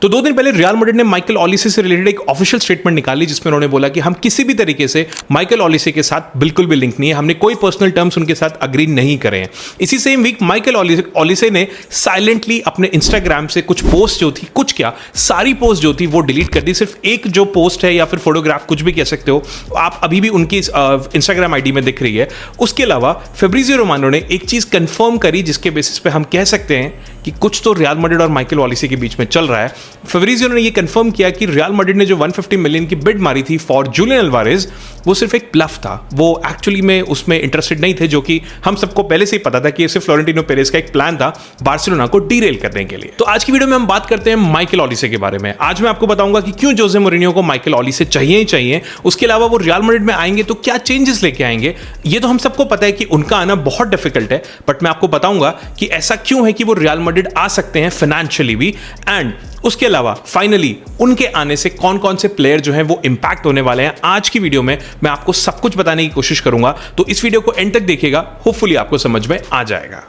तो 2 दिन पहले रियल मैड्रिड ने माइकल ओलिसे से रिलेटेड एक ऑफिशियल स्टेटमेंट निकाली जिसमें उन्होंने बोला कि हम किसी भी तरीके से माइकल ओलिसे के साथ बिल्कुल भी लिंक नहीं है, हमने कोई पर्सनल टर्म्स उनके साथ अग्री नहीं करे हैं। इसी सेम वीक माइकल ओलिसे ने साइलेंटली अपने इंस्टाग्राम से कुछ पोस्ट जो थी, कुछ क्या सारी पोस्ट जो थी वो डिलीट कर दी। सिर्फ एक जो पोस्ट है या फिर फोटोग्राफ कुछ भी कह सकते हो आप, अभी भी उनकी इंस्टाग्राम आईडी में दिख रही है। उसके अलावा फेब्रिजियो रोमानो ने एक चीज कंफर्म करी जिसके बेसिस पे हम कह सकते हैं कि कुछ तो रियल मैड्रिड और माइकल ओलिसे के बीच में चल रहा है। फेब्रिजियो ने ये कंफर्म किया कि रियल मैड्रिड ने जो 150 मिलियन की बिड मारी थी फॉर जूलियन अल्वारेज वो सिर्फ एक ब्लफ था, वो एक्चुअली में उसमें इंटरेस्टेड नहीं थे, जो कि हम सबको पहले से ही पता था कि सिर्फ फ्लोरेंटिनो पेरेज का एक प्लान था बार्सिलोना को डीरेल करने के लिए। तो आज की वीडियो में हम बात करते हैं माइकल ओलिसे के बारे में। आज मैं आपको बताऊंगा कि क्यों जोसे मोरिन्यो को माइकल ओलिसे चाहिए ही चाहिए, उसके अलावा वो रियल मैड्रिड में आएंगे तो क्या चेंजेस लेके आएंगे। ये तो हम सबको पता है कि उनका आना बहुत डिफिकल्ट है, बट मैं आपको बताऊंगा कि ऐसा क्यों है कि वो रियल मैड्रिड आ सकते हैं फाइनेंशियली भी, एंड उसके अलावा फाइनली उनके आने से कौन कौन से प्लेयर जो हैं वो इंपैक्ट होने वाले हैं। आज की वीडियो में मैं आपको सब कुछ बताने की कोशिश करूंगा, तो इस वीडियो को एंड तक देखिएगा, होपफुली आपको समझ में आ जाएगा।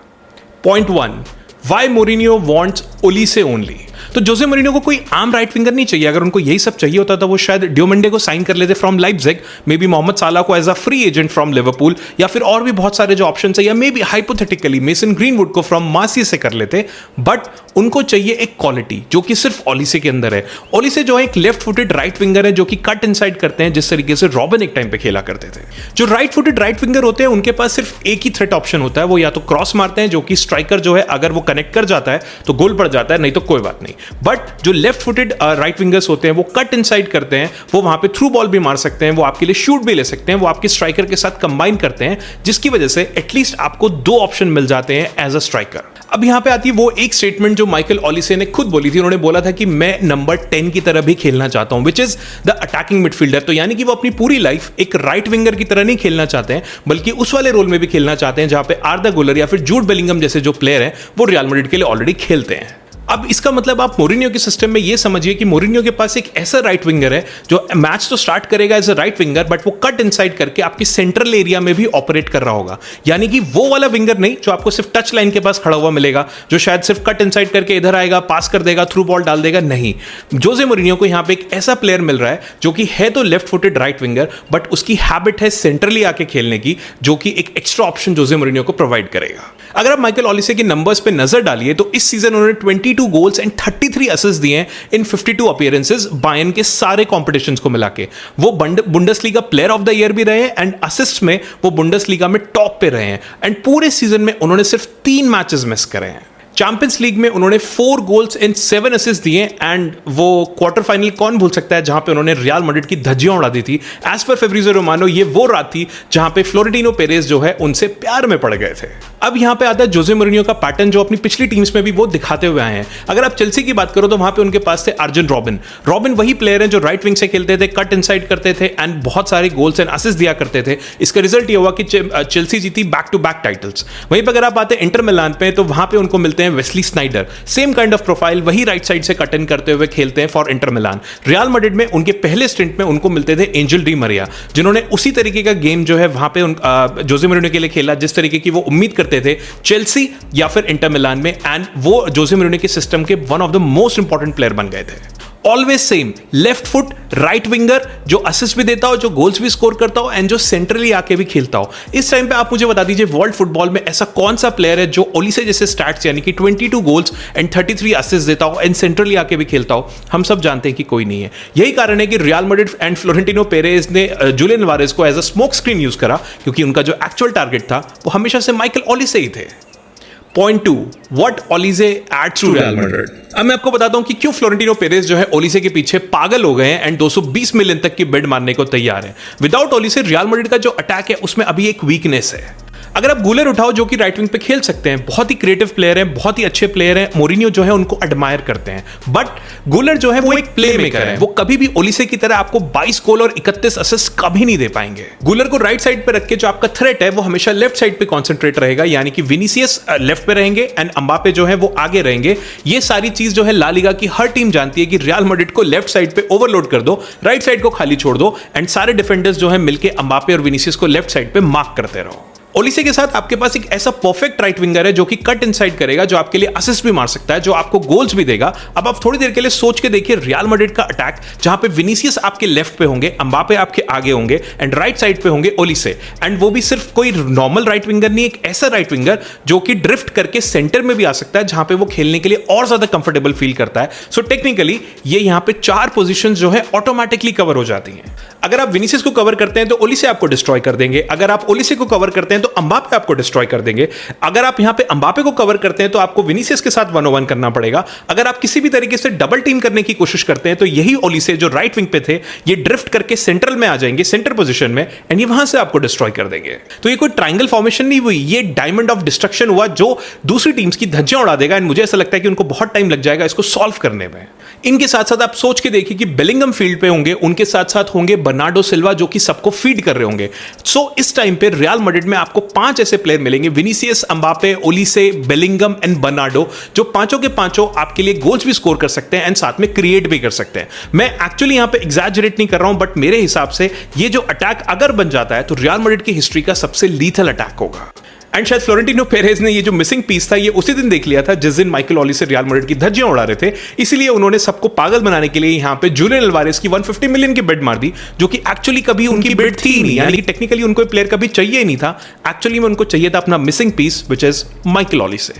Point 1, why Mourinho wants Olise only. तो जोसे मोरिन्यो को कोई आम राइट विंगर नहीं चाहिए। अगर उनको यही सब चाहिए होता तो वो शायद डियोमेंडे को साइन कर लेते from Leipzig, may be Mohamed Salah को as a free agent from Liverpool, या फिर और भी बहुत सारे जो ऑप्शन है, या may be hypothetically mason greenwood को फ्रॉम मार्सिया से कर लेते। बट उनको चाहिए एक क्वालिटी जो कि सिर्फ ओलिसे के अंदर है। ओलिसे जो है एक लेफ्ट फुटेड राइट विंगर है जो कि कट इनसाइड करते हैं, जिस तरीके से रॉबिन एक टाइम पे खेला करते थे। जो राइट फुटेड राइट विंगर होते हैं उनके पास सिर्फ एक ही थ्रेट ऑप्शन होता है, वो या तो क्रॉस मारते हैं, जो कि स्ट्राइकर जो है अगर वो कनेक्ट कर जाता है तो गोल पड़ जाता है, नहीं तो कोई बात नहीं। बट जो लेफ्ट फुटेड राइट विंगर्स होते हैं वो कट इनसाइड करते हैं, वो वहां पे थ्रू बॉल भी मार सकते हैं, वो आपके लिए शूट भी ले सकते हैं, वो आपके स्ट्राइकर के साथ कंबाइन करते हैं, जिसकी वजह से एटलीस्ट आपको 2 ऑप्शन मिल जाते हैं एज अ स्ट्राइकर। अब यहां पे आती है वो एक स्टेटमेंट जो माइकल ओलिसे ने खुद बोली थी। उन्होंने बोला था कि मैं नंबर 10 की तरह भी खेलना चाहता हूं, which is the attacking midfielder. तो यानी कि वो अपनी पूरी लाइफ एक राइट विंगर की तरह नहीं खेलना चाहते हैं, बल्कि उस वाले रोल में भी खेलना चाहते हैं जहां पे आर्दा गुलर या फिर जूड बेलिंगम जैसे जो प्लेयर हैं वो रियल मैड्रिड के लिए ऑलरेडी खेलते हैं। अब इसका मतलब आप मोरिन्यो के सिस्टम में ये समझिए कि मोरिन्यो के पास एक ऐसा राइट विंगर है जो मैच तो स्टार्ट करेगा as a right winger, but वो कट इनसाइड करके आपकी सेंट्रल एरिया में भी ऑपरेट कर रहा होगा। यानी कि वो वाला विंगर नहीं जो आपको सिर्फ टच लाइन के पास खड़ा हुआ मिलेगा, जो शायद सिर्फ कट इनसाइड करके इधर आएगा, पास कर देगा, थ्रू बॉल डाल देगा। नहीं, जोसे मोरिन्यो को यहां पे एक ऐसा प्लेयर मिल रहा है जो कि है तो left footed right winger, but उसकी हैबिट है सेंट्रली आके खेलने की, जो कि एक एक्स्ट्रा ऑप्शन जोसे मोरिन्यो को प्रोवाइड करेगा। अगर आप माइकल ओलिसे के नंबर्स पे नजर डालिए तो इस सीजन उन्होंने 22 गोल्स एंड 33 असिस्ट दिए हैं इन 52 अपीयरेंसेस बायर्न के सारे कॉम्पिटिशंस को मिला के। वो Bundesliga player of the year भी रहे हैं, एंड असिस्ट में वो बुंडेसलीगा में टॉप पे रहे हैं, एंड पूरे सीजन में उन्होंने सिर्फ 3 मैचेस मिस करे हैं। चैंपियंस लीग में उन्होंने 4 गोल्स एंड 7 असिस्ट दिए, एंड वो क्वार्टर फाइनल कौन भूल सकता है जहां पे उन्होंने रियल मैड्रिड की धज्जियां उड़ा दी थी। एज पर फेब्रिजियो रोमानो ये वो रात थी जहां पे फ्लोरेंटिनो पेरेज जो है उनसे प्यार में पड़ गए थे। अब यहां पे आता है जोसे मोरिन्यो का पैटर्न जो अपनी पिछली टीम्स में भी वो दिखाते हुए आए हैं। अगर आप चेल्सी की बात करो तो वहां पे उनके पास थे अर्जेंट रॉबिन वही प्लेयर हैं जो राइट विंग से खेलते थे, कट इनसाइड करते थे, एंड बहुत सारे गोल्स एंड असिस्ट दिया करते थे। इसका रिजल्ट ये हुआ कि चेल्सी जीती बैक टू बैक टाइटल्स। वहीं पर अगर आप आते हैं इंटर मिलान पे तो वहां पे उनको मिलते हैं Wesley Snyder, same kind of profile, वही राइट साइड से कट इन करते हुए खेलते हैं for Inter Milan. Real Madrid में उनके पहले स्टिंट में उनको मिलते थे एंजल डी मरिया, जिन्होंने उसी तरीके का गेम जो है वहां पे जोसे मोरिन्यो के लिए खेला जिस तरीके की वो उम्मीद करते थे चेल्सी या फिर इंटर मिलान में, एंड वो जोसे मोरिन्यो के सिस्टम के one of the most important player बन गए थे। Always same left foot right winger जो असिस्ट भी देता हो, जो गोल्स भी स्कोर करता हो, एंड जो सेंट्रली आके भी खेलता हो। इस टाइम पे आप मुझे बता दीजिए वर्ल्ड फुटबॉल में ऐसा कौन सा प्लेयर है जो ओलिसे जैसे स्टैट्स यानी कि 22 गोल्स एंड 33 असिस्ट देता हो एंड सेंट्रली आके भी खेलता हो। हम सब जानते हैं कि कोई नहीं है। यही कारण है कि Real Madrid and Florentino Perez ने जूलियन अल्वारेज को as a smoke screen use करा, क्योंकि उनका जो एक्चुअल टारगेट था वो हमेशा से माइकल ओलिसे ही थे। Point 2, what Olise adds to Real Madrid. अब मैं आपको बताता हूं कि क्यों फ्लोरेंटिनो पेरेज जो है ओलिसे के पीछे पागल हो गए हैं एंड 220 मिलियन तक की बिड मारने को तैयार है। विदाउट ओलिसे रियल मैड्रिड का जो अटैक है उसमें अभी एक वीकनेस है। अगर आप गुलर उठाओ जो कि राइट विंग पे खेल सकते हैं, बहुत ही क्रिएटिव प्लेयर हैं, बहुत ही अच्छे प्लेयर हैं, मोरिन्यो जो है उनको एडमायर करते हैं, बट गुलर जो है वो एक प्ले मेकर है। वो कभी भी ओलिसे की तरह आपको 22 गोल और 31 असिस्ट कभी नहीं दे पाएंगे। गुलर को राइट साइड पे रख के जो आपका थ्रेट है वो हमेशा लेफ्ट साइड पे कॉन्सेंट्रेट रहेगा, यानी कि विनीसियस लेफ्ट पे रहेंगे एंड एम्बापे जो है वो आगे रहेंगे। ये सारी चीज जो है ला लीगा की हर टीम जानती है कि रियल मैड्रिड को लेफ्ट साइड पे ओवरलोड कर दो, राइट साइड को खाली छोड़ दो, एंड सारे डिफेंडर्स जो है मिलके एम्बापे और विनीसियस को लेफ्ट साइड पे मार्क करते रहो। ओलिसे के साथ आपके पास एक ऐसा परफेक्ट राइट विंगर है जो कि कट इनसाइड करेगा, जो आपके लिए असिस्ट भी मार सकता है, जो आपको गोल्स भी देगा। अब आप थोड़ी देर के लिए सोच के देखिए रियल मैड्रिड का अटैक, जहां पे विनीसियस आपके लेफ्ट पे होंगे, एम्बापे आपके आगे होंगे एंड राइट साइड पे होंगे ओलिसे। एंड वो भी सिर्फ कोई नॉर्मल राइट विंगर नहीं, एक ऐसा राइट विंगर जो कि ड्रिफ्ट करके सेंटर में भी आ सकता है, जहां पे वो खेलने के लिए और ज्यादा कंफर्टेबल फील करता है। सो टेक्निकली ये यहां पे 4 पोजीशंस जो है ऑटोमेटिकली कवर हो जाती हैं। अगर आप विनीसियस को कवर करते हैं तो ओलिसे आपको डिस्ट्रॉय कर देंगे, अगर आप ओलिसे को कवर करते हैं तो एम्बापे आपको डिस्ट्रॉय कर देंगे, अगर आप यहां पे एम्बापे को कवर करते हैं तो आपको विनीसियस के साथ 1-on-1 करना पड़ेगा, अगर आप किसी भी तरीके से डबल टीम करने की कोशिश करते हैं तो यही ओलिसे जो राइट विंग पे थे ये ड्रिफ्ट करके सेंट्रल में आ जाएंगे, सेंटर पोजीशन में, एंड ये वहां से आपको डिस्ट्रॉय कर देंगे। तो ये कोई ट्रायंगल फॉर्मेशन नहीं हुई, ये डायमंड ऑफ डिस्ट्रक्शन हुआ जो दूसरी टीम्स की धज्जियां उड़ा देगा। एंड मुझे ऐसा लगता है कि उनको बहुत टाइम लग जाएगा इसको सॉल्व करने में। इनके साथ साथ आप सोच के देखिए कि बेलिंगम फील्ड पे होंगे, उनके साथ साथ होंगे बर्नार्डो सिल्वा जो कि सबको फीड कर रहे होंगे। सो इस टाइम पे रियल मैड्रिड में आपको 5 ऐसे प्लेयर मिलेंगे, Vinicius, Mbappe, Olise, Bellingham and Bernardo, जो पांचों के पांचों आपके लिए गोल्स भी स्कोर कर सकते हैं एंड साथ में क्रिएट भी कर सकते हैं। मैं एक्चुअली यहां पे एग्जैजरेट नहीं कर रहा हूं, बट मेरे हिसाब से ये जो अटैक अगर बन जाता है तो रियल मैड्रिड की हिस्ट्री का सबसे लीथल अटैक होगा। एंड शायद फ्लोरेंटिनो पेरेज ने ये जो मिसिंग पीस था ये उसी दिन देख लिया था जिस दिन माइकल ओलिसे रियल मैड्रिड की धज्जियां उड़ा रहे थे, इसीलिए उन्होंने सबको पागल बनाने के लिए यहां पे जूलियन अल्वारेस की 150 मिलियन की बिड मार दी, जो कि एक्चुअली कभी उनकी बिड थी नहीं, यानी कि टेक्निकली उनको प्लेयर कभी चाहिए ही नहीं था। एक्चुअली में उनको चाहिए था अपना missing piece which is Michael Olise.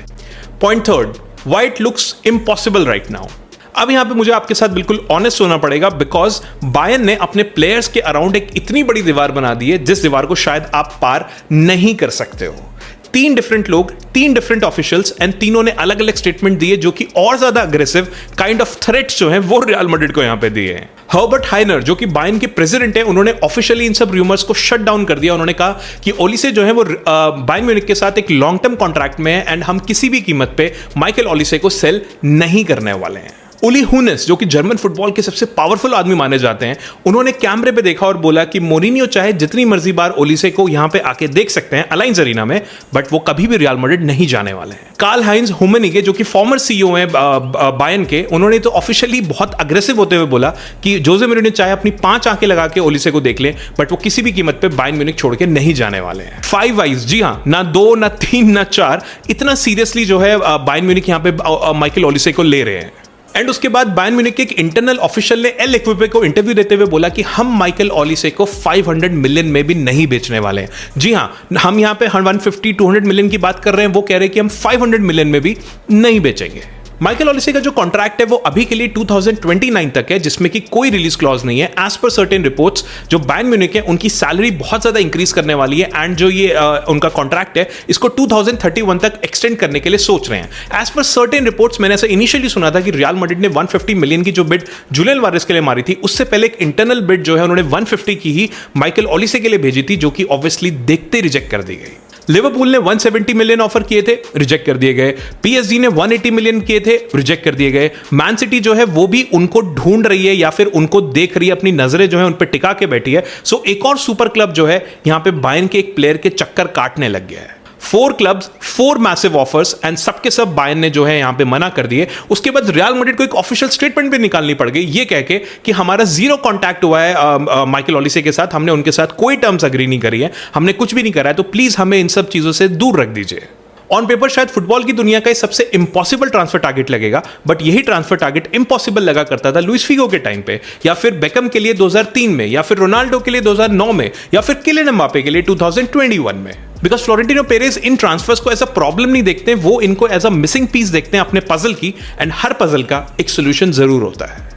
Point third, why it looks impossible right now. अब यहां पे मुझे आपके साथ बिल्कुल ऑनेस्ट होना पड़ेगा, बिकॉज बायर्न ने अपने प्लेयर्स के अराउंड एक इतनी बड़ी दीवार बना दी है जिस दीवार को शायद आप पार नहीं कर सकते हो। 3 डिफरेंट लोग, 3 डिफरेंट ऑफिशियल्स एंड तीनों ने अलग अलग स्टेटमेंट दिए जो कि और ज्यादा अग्रेसिव काइंड ऑफ थ्रेट्स जो हैं वो रियल मैड्रिड को यहां पे दिए हैं। हर्बर्ट हाइनर जो कि बायर्न के प्रेसिडेंट हैं, उन्होंने ऑफिशियली इन सब रूमर्स को शट डाउन कर दिया। उन्होंने कहा कि ओलिसे जो है वो बायर्न म्यूनिख के साथ एक लॉन्ग टर्म कॉन्ट्रैक्ट में है एंड हम किसी भी कीमत पे माइकल ओलिसे को सेल नहीं करने वाले हैं। उली हुनेस जो कि जर्मन फुटबॉल के सबसे पावरफुल आदमी माने जाते हैं, उन्होंने कैमरे पे देखा और बोला कि मोरिनियो चाहे जितनी मर्जी बार ओलिसे को यहां पे आके देख सकते हैं अलायंस अरीना में, बट वो कभी भी रियल मैड्रिड नहीं जाने वाले हैं। कार्ल हाइंज हुमेनिगे जो कि फॉर्मर सीईओ हैं बायर्न के, उन्होंने तो ऑफिशियली बहुत अग्रेसिव होते हुए बोला कि जोसे मोरिनियो चाहे अपनी 5 आंखें लगा के ओलिसे को देख ले, बट वो किसी भी कीमत पे बायर्न म्यूनिख छोड़ के नहीं जाने वाले हैं। 5 आइज, जी हां, ना 2 ना 3 ना 4, इतना सीरियसली जो है बायर्न म्यूनिख यहां पे माइकल ओलिसे को ले रहे हैं। एंड उसके बाद बायर्न म्यूनिख के एक इंटरनल ऑफिशियल ने एल इक्विपे को इंटरव्यू देते हुए बोला कि हम माइकल ओलिसे को 500 मिलियन में भी नहीं बेचने वाले हैं। जी हां, हम यहां पे 150-200 मिलियन की बात कर रहे हैं, वो कह रहे हैं कि हम 500 मिलियन में भी नहीं बेचेंगे। माइकल ओलिसे का जो कॉन्ट्रैक्ट है वो अभी के लिए 2029 तक है, जिसमें कि कोई रिलीज क्लॉज नहीं है। एज पर सर्टेन रिपोर्ट्स जो बायर्न म्यूनिख है उनकी सैलरी बहुत ज्यादा इंक्रीज करने वाली है एंड जो ये उनका कॉन्ट्रैक्ट है इसको 2031 तक एक्सटेंड करने के लिए सोच रहे हैं। एज पर सर्टेन रिपोर्ट्स मैंने ऐसा इनिशियली सुना था कि रियल मैड्रिड ने 150 मिलियन की जो बिड जूलियन अल्वारेस के लिए मारी थी, उससे पहले एक इंटरनल बिड जो है उन्होंने 150 की ही माइकल ओलिसे के लिए भेजी थी, जो कि ऑब्वियसली देखते रिजेक्ट कर दी गई। लिवरपूल ने 170 मिलियन ऑफर किए थे, रिजेक्ट कर दिए गए। पीएसजी ने 180 मिलियन किए थे, रिजेक्ट कर दिए गए। मैन सिटी जो है वो भी उनको ढूंढ रही है या फिर उनको देख रही है, अपनी नजरें जो है उन पर टिका के बैठी है। सो एक और सुपर क्लब जो है यहां पे बायर्न के एक प्लेयर के चक्कर काटने लग गया है। 4 क्लब्स, 4 मैसिव ऑफर्स एंड सबके सब बायर्न ने जो है यहां पे मना कर दिए। उसके बाद रियल मैड्रिड को एक ऑफिशियल स्टेटमेंट भी निकालनी पड़ गई ये कह के कि हमारा 0 कांटेक्ट हुआ है माइकल ओलिसे के साथ, हमने उनके साथ कोई टर्म्स एग्री नहीं करी है, हमने कुछ भी नहीं करा है, तो प्लीज हमें इन सब चीजों से दूर रख दीजिए। ऑन पेपर शायद फुटबॉल की दुनिया का सबसे इंपॉसिबल ट्रांसफर टारगेट लगेगा, बट यही ट्रांसफर टारगेट इंपॉसिबल लगा करता था लुइस फिगो के टाइम पे, या फिर बेकम के लिए 2003 में, या फिर रोनाल्डो के लिए 2009 में, या फिर किलियन एम्बापे के लिए 2021 में। बिकॉज फ्लोरेंटिनो पेरेज इन ट्रांसफर्स को एज अ प्रॉब्लम नहीं देखते, वो इनको एज अ मिसिंग पीस देखते हैं अपने पजल की, एंड हर पजल का एक सोल्यूशन जरूर होता है।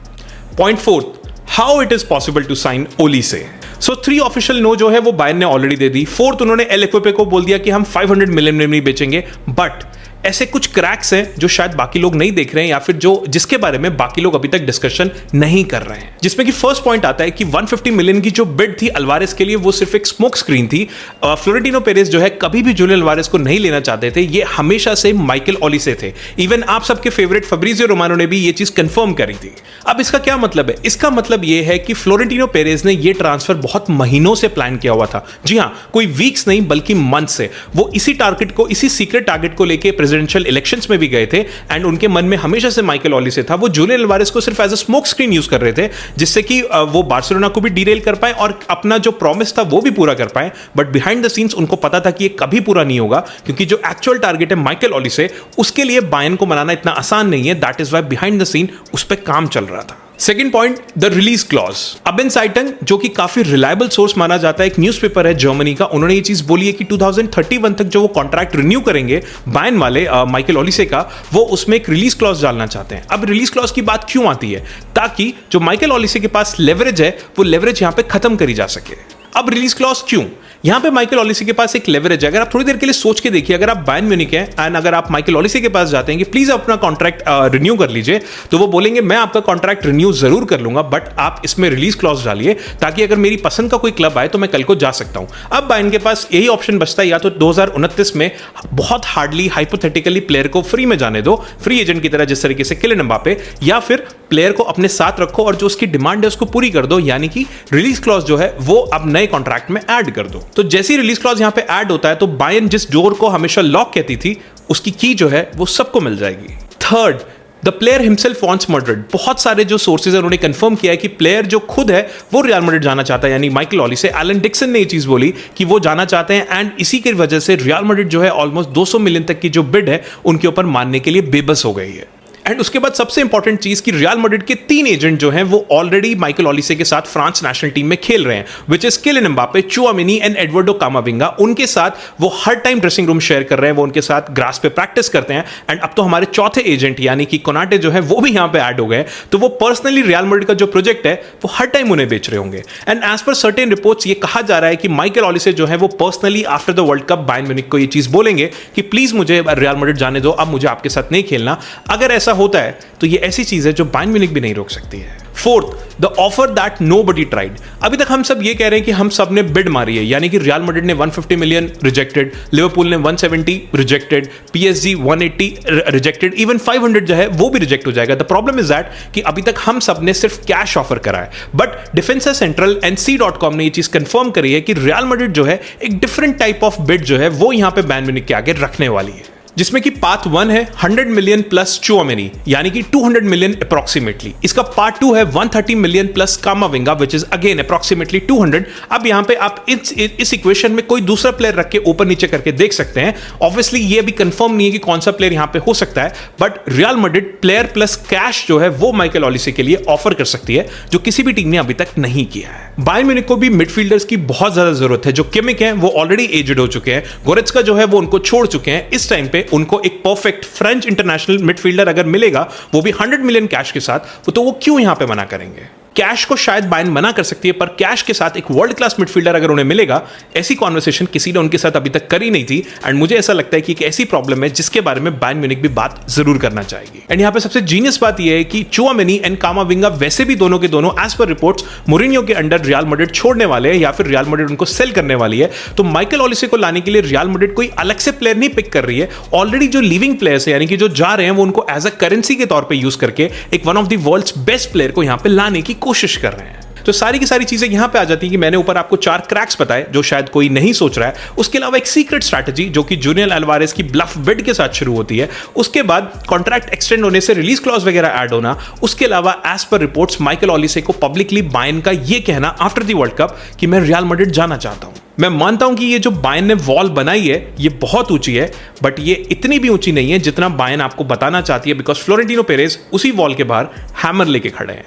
Point 4, how it is possible to sign Olise. So 3 official no जो है वो बायर्न ने ऑलरेडी दे दी। 4th उन्होंने एल इक्विपे को बोल दिया कि हम 500 मिलियन में नहीं बेचेंगे, बट ऐसे कुछ क्रैक्स हैं जो शायद बाकी लोग नहीं देख रहे हैं या फिर जो जिसके बारे में बाकी लोग अभी तक डिस्कशन नहीं कर रहे हैं, जिसमें कि फर्स्ट पॉइंट आता है कि 150 मिलियन की जो बिड थी अल्वारेस के लिए वो सिर्फ एक स्मोक स्क्रीन थी। फ्लोरेंटिनो पेरेज जो है कभी भी जूलियन अल्वारेस को नहीं लेना चाहते थे, ये हमेशा से माइकल ओलिसे थे। इवन आप सबके फेवरेट फब्रिजियो रोमानो ने भी ये चीज कंफर्म करी थी। अब इसका क्या मतलब है? इसका मतलब ये है कि फ्लोरेंटिनो पेरेज ने ये ट्रांसफर बहुत महीनों से प्लान किया हुआ था। जी हाँ, कोई वीक्स नहीं बल्कि मंथ से। वो इसी टारगेट को, इसी सीक्रेट टारगेट को लेके प्रेसिडेंट प्रेसिडेंशियल इलेक्शंस में भी गए थे एंड उनके मन में हमेशा से माइकल ओलिसे था। वो जूलियन अल्वारेस को सिर्फ as a smoke screen use कर रहे थे, जिससे कि वो बार्सिलोना को भी डीरेल कर पाए और अपना जो प्रॉमिस था वो भी पूरा कर पाए। बट बिहाइंड द सीन्स उनको पता था कि ये कभी पूरा नहीं होगा, क्योंकि जो एक्चुअल टारगेट है माइकल ओलिसे, उसके लिए बायर्न को मनाना इतना आसान नहीं है। That is why behind the scene उस पर काम चल रहा था। Second point, the release clause. अबेन साइटंग, जो कि काफी रिलायबल सोर्स माना जाता है, एक न्यूज़पेपर है जर्मनी का, उन्होंने ये चीज बोली है कि 2031 तक जो वो कॉन्ट्रैक्ट रिन्यू करेंगे बायर्न वाले माइकल ओलिसे का, वो उसमें एक रिलीज क्लॉज डालना चाहते हैं। अब रिलीज क्लॉज की बात क्यों आती है? ताकि जो माइकल ओलिसे के पास लेवरेज है वो लेवरेज यहां पे खत्म करी जा सके। अब रिलीज क्लॉज क्यों? यहां पे माइकल ओलिसे के पास एक लेवरेज है। अगर आप थोड़ी देर के लिए सोच के देखिए, अगर आप बायर्न म्यूनिख हैं एंड अगर आप माइकल ओलिसे के पास जाते हैं कि प्लीज अपना कॉन्ट्रैक्ट रिन्यू कर लीजिए, तो वो बोलेंगे मैं आपका कॉन्ट्रैक्ट रिन्यू जरूर कर लूंगा, बट आप इसमें रिलीज क्लॉज डालिए ताकि अगर मेरी पसंद का कोई क्लब आए तो मैं कल को जा सकता हूं। अब बायर्न के पास यही ऑप्शन बचता है, या तो 2029 में बहुत हार्डली हाइपोथेटिकली प्लेयर को फ्री में जाने दो, फ्री एजेंट की तरह जिस तरीके से किलियन एम्बापे, या फिर प्लेयर को अपने साथ रखो और जो उसकी डिमांड है उसको पूरी कर दो, यानी कि रिलीज क्लॉज जो है वो अब नए कॉन्ट्रैक्ट में ऐड कर दो। तो जैसे ही रिलीज क्लॉज यहां पे ऐड होता है तो बायर्न जिस डोर को हमेशा लॉक कहती थी उसकी की जो है वो सबको मिल जाएगी। Third, the player himself wants Madrid. बहुत सारे जो सोर्सेज है उन्होंने कंफर्म किया है कि प्लेयर जो खुद है वो रियल मैड्रिड जाना चाहता है, यानी माइकल ओलिसे। एलन डिक्सन ने ये चीज बोली कि वो जाना चाहते हैं एंड इसी की वजह से रियल मैड्रिड जो है ऑलमोस्ट 200 मिलियन तक की जो बिड है उनके ऊपर मानने के लिए बेबस हो गई है। एंड उसके बाद सबसे इंपॉर्टेंट चीज कि रियल मैड्रिड के 3 एजेंट जो हैं वो ऑलरेडी माइकल ओलिसे के साथ फ्रांस नेशनल टीम में खेल रहे हैं, which is Kylian Mbappe, Tchouameni and Eduardo Camavinga. उनके साथ वो हर टाइम ड्रेसिंग रूम शेयर कर रहे हैं, वो उनके साथ ग्रास पे प्रैक्टिस करते हैं। एंड अब तो हमारे चौथे एजेंट यानी कि कोनाटे जो है वो भी यहाँ पे ऐड हो गए, तो वो पर्सनली रियल मैड्रिड का जो प्रोजेक्ट है वो हर टाइम उन्हें बेच रहे होंगे। And as per certain reports ये कहा जा रहा है कि माइकल ओलिसे जो है वो personally after the world cup Bayern Munich को ये चीज बोलेंगे कि प्लीज मुझे रियल मैड्रिड जाने दो, अब मुझे आपके साथ नहीं खेलना। अगर ऐसा होता है तो ये ऐसी चीज है जो बायर्न म्यूनिख भी नहीं रोक सकती है। Fourth, the offer that nobody tried. अभी तक हम सब ये कह रहे हैं कि हम सब ने बिड मारी है, यानी कि रियल मैड्रिड ने 150 मिलियन रिजेक्टेड, लिवरपूल ने 170 रिजेक्टेड, पीएसजी 180 रिजेक्टेड, इवन 500 जो है वो भी रिजेक्ट हो जाएगा। द प्रॉब्लम इज दैट कि अभी तक हम सब ने सिर्फ कैश ऑफर करा है, but defence central and C.com ने ये चीज कंफर्म करी है कि रियल मैड्रिड जो है एक डिफरेंट टाइप ऑफ बिड जो है वो यहां पे बायर्न म्यूनिख के आगे रखने वाली है, जिसमें कि पार्ट 1 है 100 मिलियन प्लस चुआमेनी, यानी कि 200 मिलियन अप्रोक्सीमेटली। इसका पार्ट 2 है 130 million plus कामाविंगा, which is again approximately 200। अब यहां पे आप इस इक्वेशन में कोई दूसरा प्लेयर रख के ऊपर नीचे करके देख सकते हैं। ऑब्वियसली ये भी कंफर्म नहीं है कि कौन सा प्लेयर यहां पे हो सकता है, but real Madrid player plus cash जो है वो माइकल ओलिसे के लिए ऑफर कर सकती है, जो किसी भी टीम ने अभी तक नहीं किया है। बायर्न म्यूनिख को भी मिडफील्डर्स की बहुत ज्यादा जरूरत है। जो किमिक हैं वो ऑलरेडी एजेड हो चुके हैं, गोरेत्स्का जो है वो उनको छोड़ चुके हैं। इस टाइम पे उनको एक परफेक्ट फ्रेंच इंटरनेशनल मिडफील्डर अगर मिलेगा, वो भी 100 मिलियन कैश के साथ, तो वो क्यों यहां पे मना करेंगे? कैश को शायद बायर्न मना कर सकती है, पर कैश के साथ एक वर्ल्ड क्लास मिडफील्डर अगर उन्हें मिलेगा, ऐसी कॉन्वर्सेशन किसी ने उनके साथ अभी तक करी नहीं थी। एंड मुझे ऐसा लगता है कि एक ऐसी प्रॉब्लम है जिसके बारे में बायर्न म्यूनिख भी बात जरूर करना चाहेगी। एंड यहाँ पे सबसे जीनियस बात यह है कि चुआमेनी एंड कामाविंगा वैसे भी दोनों के दोनों एज पर रिपोर्ट्स मोरिनियो के अंडर रियल मैड्रिड छोड़ने वाले हैं, या फिर रियल मैड्रिड उनको सेल करने वाली है। तो माइकल ओलिसे को लाने के लिए रियल मैड्रिड कोई अलग से प्लेयर नहीं पिक कर रही है, ऑलरेडी जो लिविंग प्लेयर्स है यानी कि जो जा रहे हैं वो उनको एज अ करेंसी के तौर पर यूज करके एक one of the world's best player को यहाँ पे लाने की कोशिश कर रहे हैं। तो सारी की सारी चीजें यहां पे आ जाती हैं कि मैंने ऊपर आपको 4 क्रैक्स बताए जो शायद कोई नहीं सोच रहा है। उसके अलावा एक सीक्रेट स्ट्रैटेजी जो कि जूलियन अल्वारेस की ब्लफ बिड के साथ शुरू होती है, उसके बाद कॉन्ट्रैक्ट एक्सटेंड होने से रिलीज क्लॉज वगैरह ऐड होना, उसके अलावा as per reports Michael Olise को पब्लिकली बायर्न का ये कहना आफ्टर द वर्ल्ड कप कि मैं रियल मैड्रिड जाना चाहता हूं। मैं मानता हूं कि ये जो बायर्न ने वॉल बनाई है ये बहुत ऊंची है, बट ये इतनी भी ऊंची नहीं है जितना बायर्न आपको बताना चाहती है, बिकॉज फ्लोरेंटिनो पेरेज उसी वॉल के बाहर हैमर लेके खड़े हैं।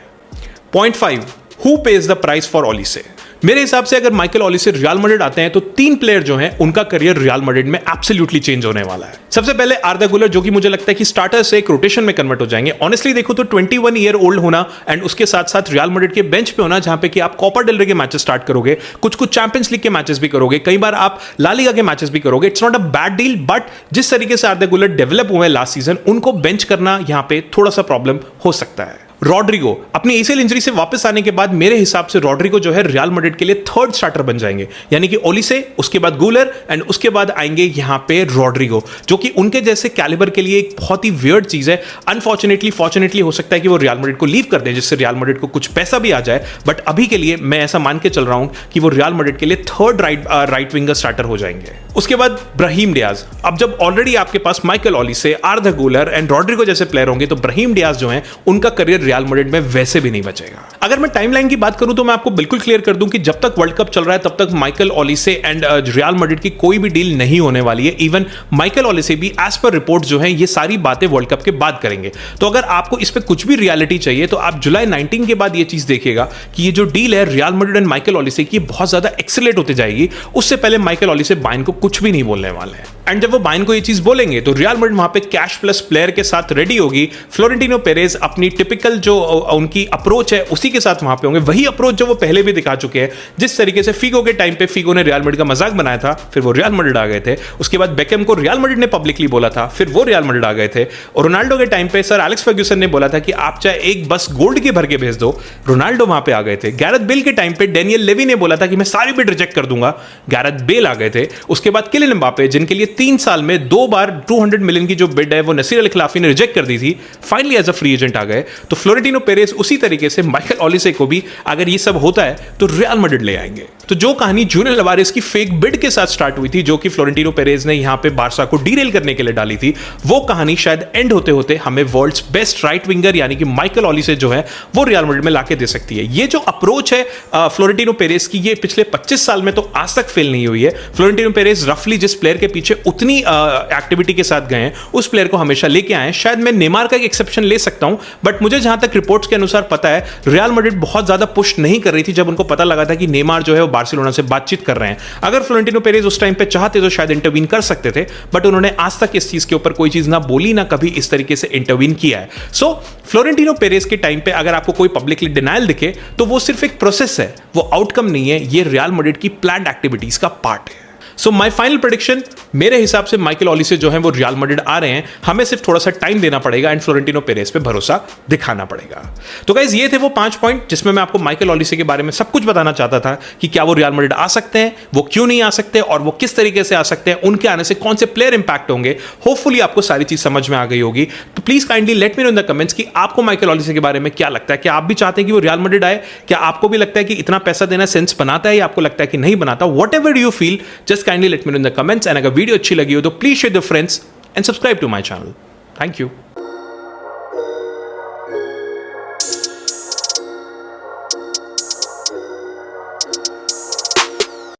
Point 5, Who pays the price for Olise? मेरे हिसाब से अगर माइकल ओलिसे रियल मैड्रिड आते हैं तो 3 प्लेयर जो हैं उनका करियर रियल मैड्रिड में एब्सोल्युटली चेंज होने वाला है। सबसे पहले आर्दा गुलर, जो कि मुझे लगता है कि स्टार्टर से एक रोटेशन में कन्वर्ट हो जाएंगे। ऑनेस्टली देखो तो 21 ईयर ओल्ड होना एंड उसके साथ साथ रियल मैड्रिड के बेंच पे होना, जहां पे कि आप कोपा डेल रे के मैचेस स्टार्ट करोगे, कुछ चैंपियंस लीग के मैचेस भी करोगे, कई बार आप ला लीगा के मैचेस भी करोगे। It's not a bad deal, but जिस तरीके से आर्दा गुलर डेवलप हुए लास्ट सीजन, उनको बेंच करना यहां पे थोड़ा सा प्रॉब्लम हो सकता है। रॉड्रिगो अपनी एसीएल इंजरी से वापस आने के बाद मेरे हिसाब से रॉड्रिगो जो है रियल मैड्रिड के लिए थर्ड स्टार्टर बन जाएंगे, यानी कि ओलिसे, उसके बाद गूलर एंड उसके बाद आएंगे यहां पे रॉड्रिगो, जो कि उनके जैसे कैलिबर के लिए एक बहुत ही वियर्ड चीज है। अनफॉर्चुनेटली फॉर्चुनेटली हो सकता है कि वो रियल मैड्रिड को लीव कर दें, जिससे रियल मैड्रिड को कुछ पैसा भी आ जाए, बट अभी के लिए मैं ऐसा मान के चल रहा हूं कि वो रियल मैड्रिड के लिए थर्ड राइट विंगर स्टार्टर हो जाएंगे। उसके बाद ब्राहीम डियाज। अब जब ऑलरेडी आपके पास Michael Olise, Arda Guler and Rodrygo जैसे प्लेयर होंगे, तो ब्राहीम डियाज जो हैं उनका करियर रियल मैड्रिड में वैसे भी नहीं बचेगा। अगर मैं टाइमलाइन की बात करूं तो मैं आपको बिल्कुल क्लियर कर दूं कि जब तक वर्ल्ड कप चल रहा है तब तक Michael Olise and real Madrid की कोई भी डील नहीं होने वाली है। इवन माइकल ओलिसे भी एज पर रिपोर्ट जो है ये सारी बातें वर्ल्ड कप के बाद करेंगे। तो अगर आपको इस पे कुछ भी रियलिटी चाहिए तो आप जुलाई 19 के बाद ये चीज देखिएगा कि ये जो डील है real Madrid and Michael Olise की बहुत ज्यादा एक्सेलरेट होती जाएगी। उससे पहले माइकल ओलिसे बायर्न को कुछ भी नहीं बोलने वाले हैं, एंड जब वो बायर्न को ये चीज बोलेंगे तो रियल मैड्रिड वहां पे कैश प्लस प्लेयर के साथ रेडी होगी। फ्लोरेंटिनो पेरेज अपनी टिपिकल जो उनकी अप्रोच है उसी के साथ वहां पे होंगे, वही अप्रोच जो वो पहले भी दिखा चुके हैं। जिस तरीके से फीगो के टाइम पे फीगो ने रियल मैड्रिड का मजाक बनाया था, फिर वो रियल मैड्रिड आ गए थे। उसके बाद बेकहम को रियल मैड्रिड ने पब्लिकली बोला था, फिर वो रियल मैड्रिड आ गए थे। और रोनाल्डो के टाइम पे सर एलेक्स फर्ग्यूसन ने बोला था कि आप चाहे एक बस गोल्ड की भर के भेज दो, रोनाल्डो वहां पे आ गए थे। गैरेथ बेल के टाइम पे डेनियल लेवी ने बोला था कि मैं सारी बिड रिजेक्ट कर दूंगा, गैरेथ बेल आ गए थे। उसके बाद किलियन एम्बापे, जिनके लिए 3 साल में 2 बार 200 मिलियन की जो बिड है वो नसीर अल खिलाफी ने रिजेक्ट कर दी थी, finally as a free agent आ गए। तो फ्लोरेंटिनो पेरेज उसी तरीके से माइकल ओलिसे को भी अगर ये सब होता है तो रियल मैड्रिड ले आएंगे। तो जो कहानी जूनियर अल्वारेज की फेक बिड के साथ स्टार्ट हुई थी, जो कि फ्लोरेंटिनो पेरेज ने यहां पे बार्सा को डीरेल करने के लिए डाली थी, वो कहानी शायद एंड होते होते हमें वर्ल्ड्स बेस्ट राइट विंगर यानी कि माइकल ओलिसे जो है वो रियल मैड्रिड में लाके दे सकती है। ये जो अप्रोच है फ्लोरेंटिनो पेरेज की, ये पिछले 25 साल में तो आज तक फेल नहीं हुई है। फ्लोरेंटिनो पेरेज रफली जिस प्लेयर के पीछे उतनी एक्टिविटी के साथ गए हैं उस प्लेयर को हमेशा लेके आए हैं। शायद मैं नेमार का एक एक्सेप्शन ले सकता हूं, बट मुझे जहां तक रिपोर्ट्स के अनुसार पता है रियल मैड्रिड बहुत ज्यादा पुश नहीं कर रही थी जब उनको पता लगा था कि नेमार जो है वो बार्सिलोना से बातचीत कर रहे हैं। अगर फ्लोरेंटिनो पेरेज उस टाइम पे चाहते तो शायद इंटरवीन कर सकते थे, बट उन्होंने आज तक इस चीज के ऊपर कोई चीज ना बोली ना कभी इस तरीके से इंटरवीन किया है। सो फ्लोरेंटिनो पेरेज के टाइम पे अगर आपको कोई पब्लिकली डिनायल दिखे तो वो सिर्फ एक प्रोसेस है, वो आउटकम नहीं है। ये रियल मैड्रिड की प्लान्ड एक्टिविटीज का पार्ट है। सो माय फाइनल प्रेडिक्शन, मेरे हिसाब से माइकल ओलिसे जो है वो रियल मैड्रिड आ रहे हैं। हमें सिर्फ थोड़ा सा टाइम देना पड़ेगा एंड फ्लोरेंटिनो पेरेज पे भरोसा दिखाना पड़ेगा। तो गाइस ये थे वो 5 पॉइंट जिसमें मैं आपको माइकल ओलिसे के बारे में सब कुछ बताना चाहता था कि क्या वो रियल मैड्रिड आ सकते हैं, वो क्यों नहीं आ सकते और वो किस तरीके से आ सकते हैं, उनके आने से कौन से प्लेयर इंपैक्ट होंगे। होपफुली आपको सारी चीज समझ में आ गई होगी। तो please kindly let me know in the comments कि आपको माइकल ओलिसे के बारे में क्या लगता है। क्या आप भी चाहते हैं कि वो रियल मैड्रिड आए? क्या आपको भी लगता है कि इतना पैसा देना सेंस बनाता है या आपको लगता है कि नहीं बनाता? Whatever you feel, just kindly let me know in the comments. And अगर वीडियो अच्छी लगी हो तो please share the friends and subscribe to my channel. Thank you.